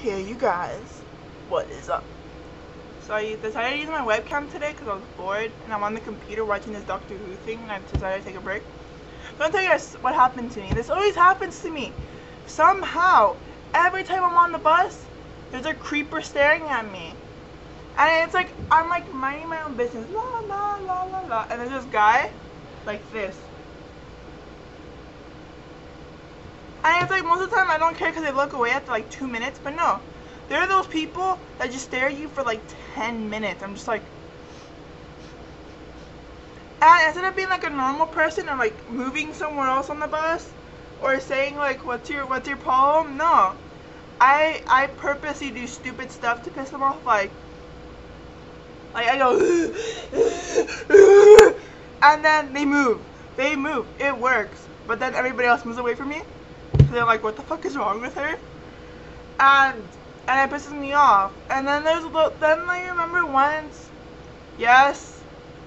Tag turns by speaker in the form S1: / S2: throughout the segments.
S1: Hey you guys, what is up? So I decided to use my webcam today because I was bored and I'm on the computer watching this Doctor Who thing and I decided to take a break. So I'll tell you guys what happened to me. This always happens to me. Somehow, every time I'm on the bus, there's a creeper staring at me. And it's like, I'm like minding my own business, la la la la la, and there's this guy, like this. And it's like most of the time I don't care because they look away after like 2 minutes, but no. There are those people that just stare at you for like 10 minutes. I'm just like, and instead of being like a normal person and like moving somewhere else on the bus or saying like what's your problem, no. I purposely do stupid stuff to piss them off, like I go and then they move, it works, but then everybody else moves away from me. So they're like, what the fuck is wrong with her? And it pisses me off. And then I remember once, yes,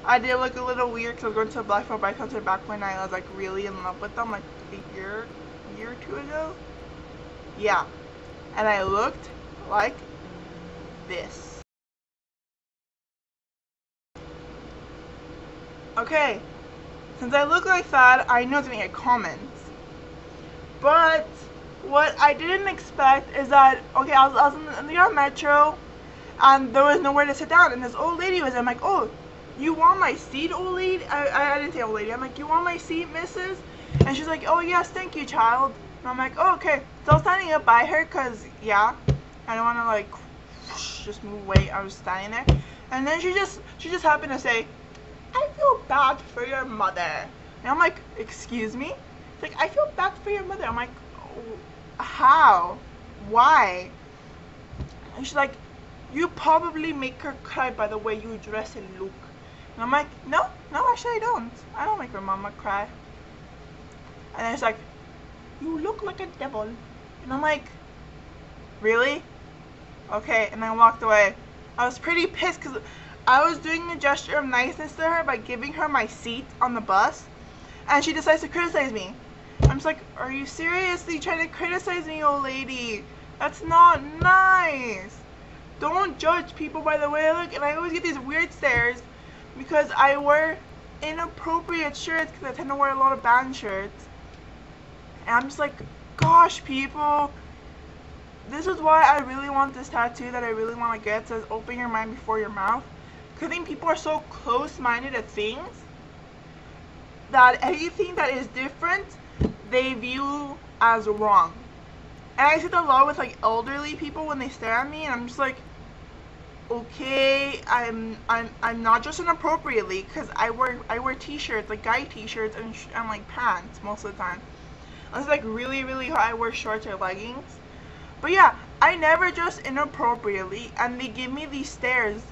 S1: I did look a little weird because I was going to a Black Veil Bride concert back when I was like really in love with them, like a year or two ago. Yeah, and I looked like this. Okay, since I look like that, I know it's gonna get comments. But what I didn't expect is that, okay, I was in the metro and there was nowhere to sit down, and this old lady was there. I'm like, oh, you want my seat, old lady? I didn't say old lady. I'm like, you want my seat, missus? And she's like, oh yes, thank you, child. And I'm like, oh, okay. So I was standing up by her because, yeah, I don't want to like just move away. I was standing there, and then she just happened to say, I feel bad for your mother. And I'm like, excuse me? She's like, I feel bad for your mother. I'm like, oh, how? Why? And she's like, you probably make her cry by the way you dress and look. And I'm like, no, actually I don't. I don't make her mama cry. And then she's like, you look like a devil. And I'm like, really? Okay, and I walked away. I was pretty pissed because I was doing a gesture of niceness to her by giving her my seat on the bus, and she decides to criticize me. I'm just like, are you seriously trying to criticize me, old lady? That's not nice. Don't judge people by the way I look. And I always get these weird stares because I wear inappropriate shirts because I tend to wear a lot of band shirts. And I'm just like, gosh, people. This is why I really want this tattoo that I really want to get. It says, open your mind before your mouth. Because I think people are so close-minded at things that anything that is different, they view as wrong. And I see that a lot with like elderly people when they stare at me, and I'm just like, okay, I'm not dressing appropriately because I wear t-shirts, like guy t-shirts and like pants most of the time. Unless like really hot, I wear shorts or leggings. But yeah, I never dress inappropriately, and they give me these stares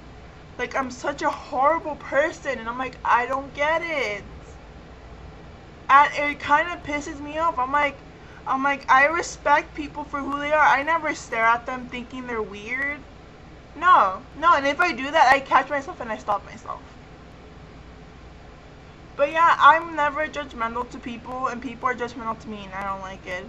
S1: like I'm such a horrible person, and I'm like, I don't get it. And it kind of pisses me off. I'm like, I respect people for who they are. I never stare at them thinking they're weird. No, and if I do that, I catch myself and I stop myself. But yeah, I'm never judgmental to people, and people are judgmental to me, and I don't like it.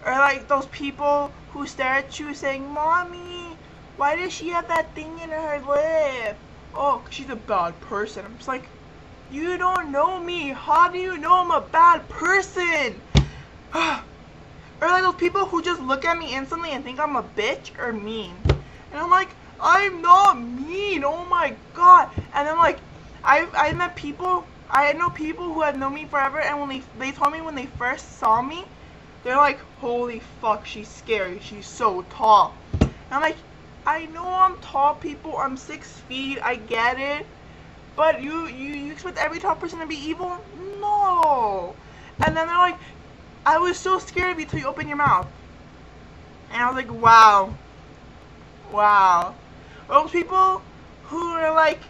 S1: Or like those people who stare at you saying, Mommy, why does she have that thing in her lip? Oh, 'cause she's a bad person. I'm just like, you don't know me. How do you know I'm a bad person? Or like those people who just look at me instantly and think I'm a bitch or mean. And I'm like, I'm not mean. Oh my god. And then like, I met people, I know people who have known me forever, and when they told me when they first saw me, they're like, holy fuck, she's scary. She's so tall. And I'm like, I know I'm tall, people. I'm 6 feet. I get it. But you expect every tall person to be evil? No. And then they're like, I was so scared of you till you open your mouth. And I was like, wow. Those people who are like,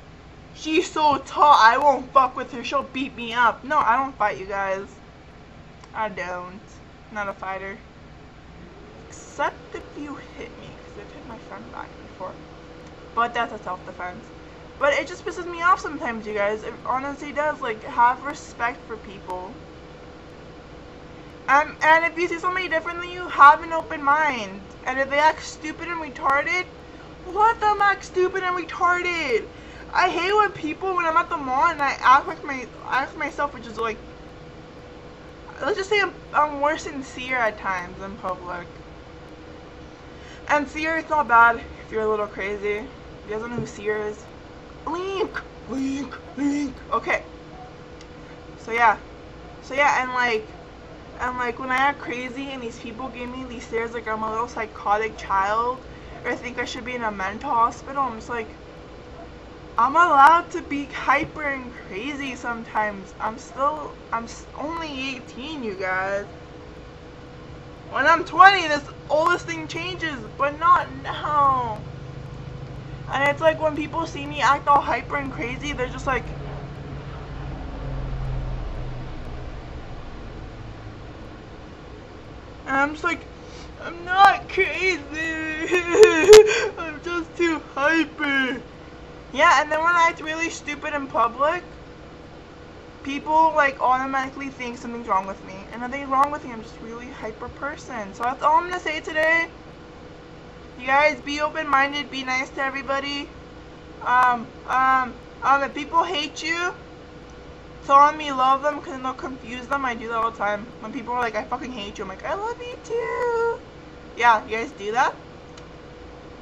S1: she's so tall, I won't fuck with her, she'll beat me up. No, I don't fight you guys. I don't. Not a fighter. Except if you hit me, because I've hit my friend back before. But that's a self-defense. But it just pisses me off sometimes, you guys. It honestly does. Like, have respect for people. And if you see somebody different than you, have an open mind. And if they act stupid and retarded, let them act stupid and retarded. I hate when people, when I'm at the mall and I act like myself, which is like, let's just say I'm more sincere at times in public. And Seer is not bad if you're a little crazy. You guys don't know who Seer is? Link. Okay. So yeah, and like when I act crazy and these people give me these stares like I'm a little psychotic child, or think I should be in a mental hospital, I'm just like, I'm allowed to be hyper and crazy sometimes. I'm only 18, you guys. When I'm 20, all this thing changes, but not now. And it's like when people see me act all hyper and crazy, they're just like, and I'm just like, I'm not crazy. I'm just too hyper. Yeah, and then when I act really stupid in public, people like automatically think something's wrong with me. And nothing's wrong with me, I'm just a really hyper person. So that's all I'm gonna say today. You guys be open-minded, be nice to everybody. If people hate you, tell them you love them because they'll confuse them. I do that all the time. When people are like, I fucking hate you, I'm like, I love you too. Yeah, you guys do that.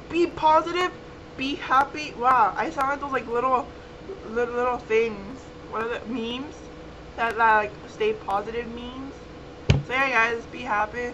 S1: Be positive, be happy. Wow, I sound like those like little things. What are the memes? That like stay positive memes. So yeah guys, be happy.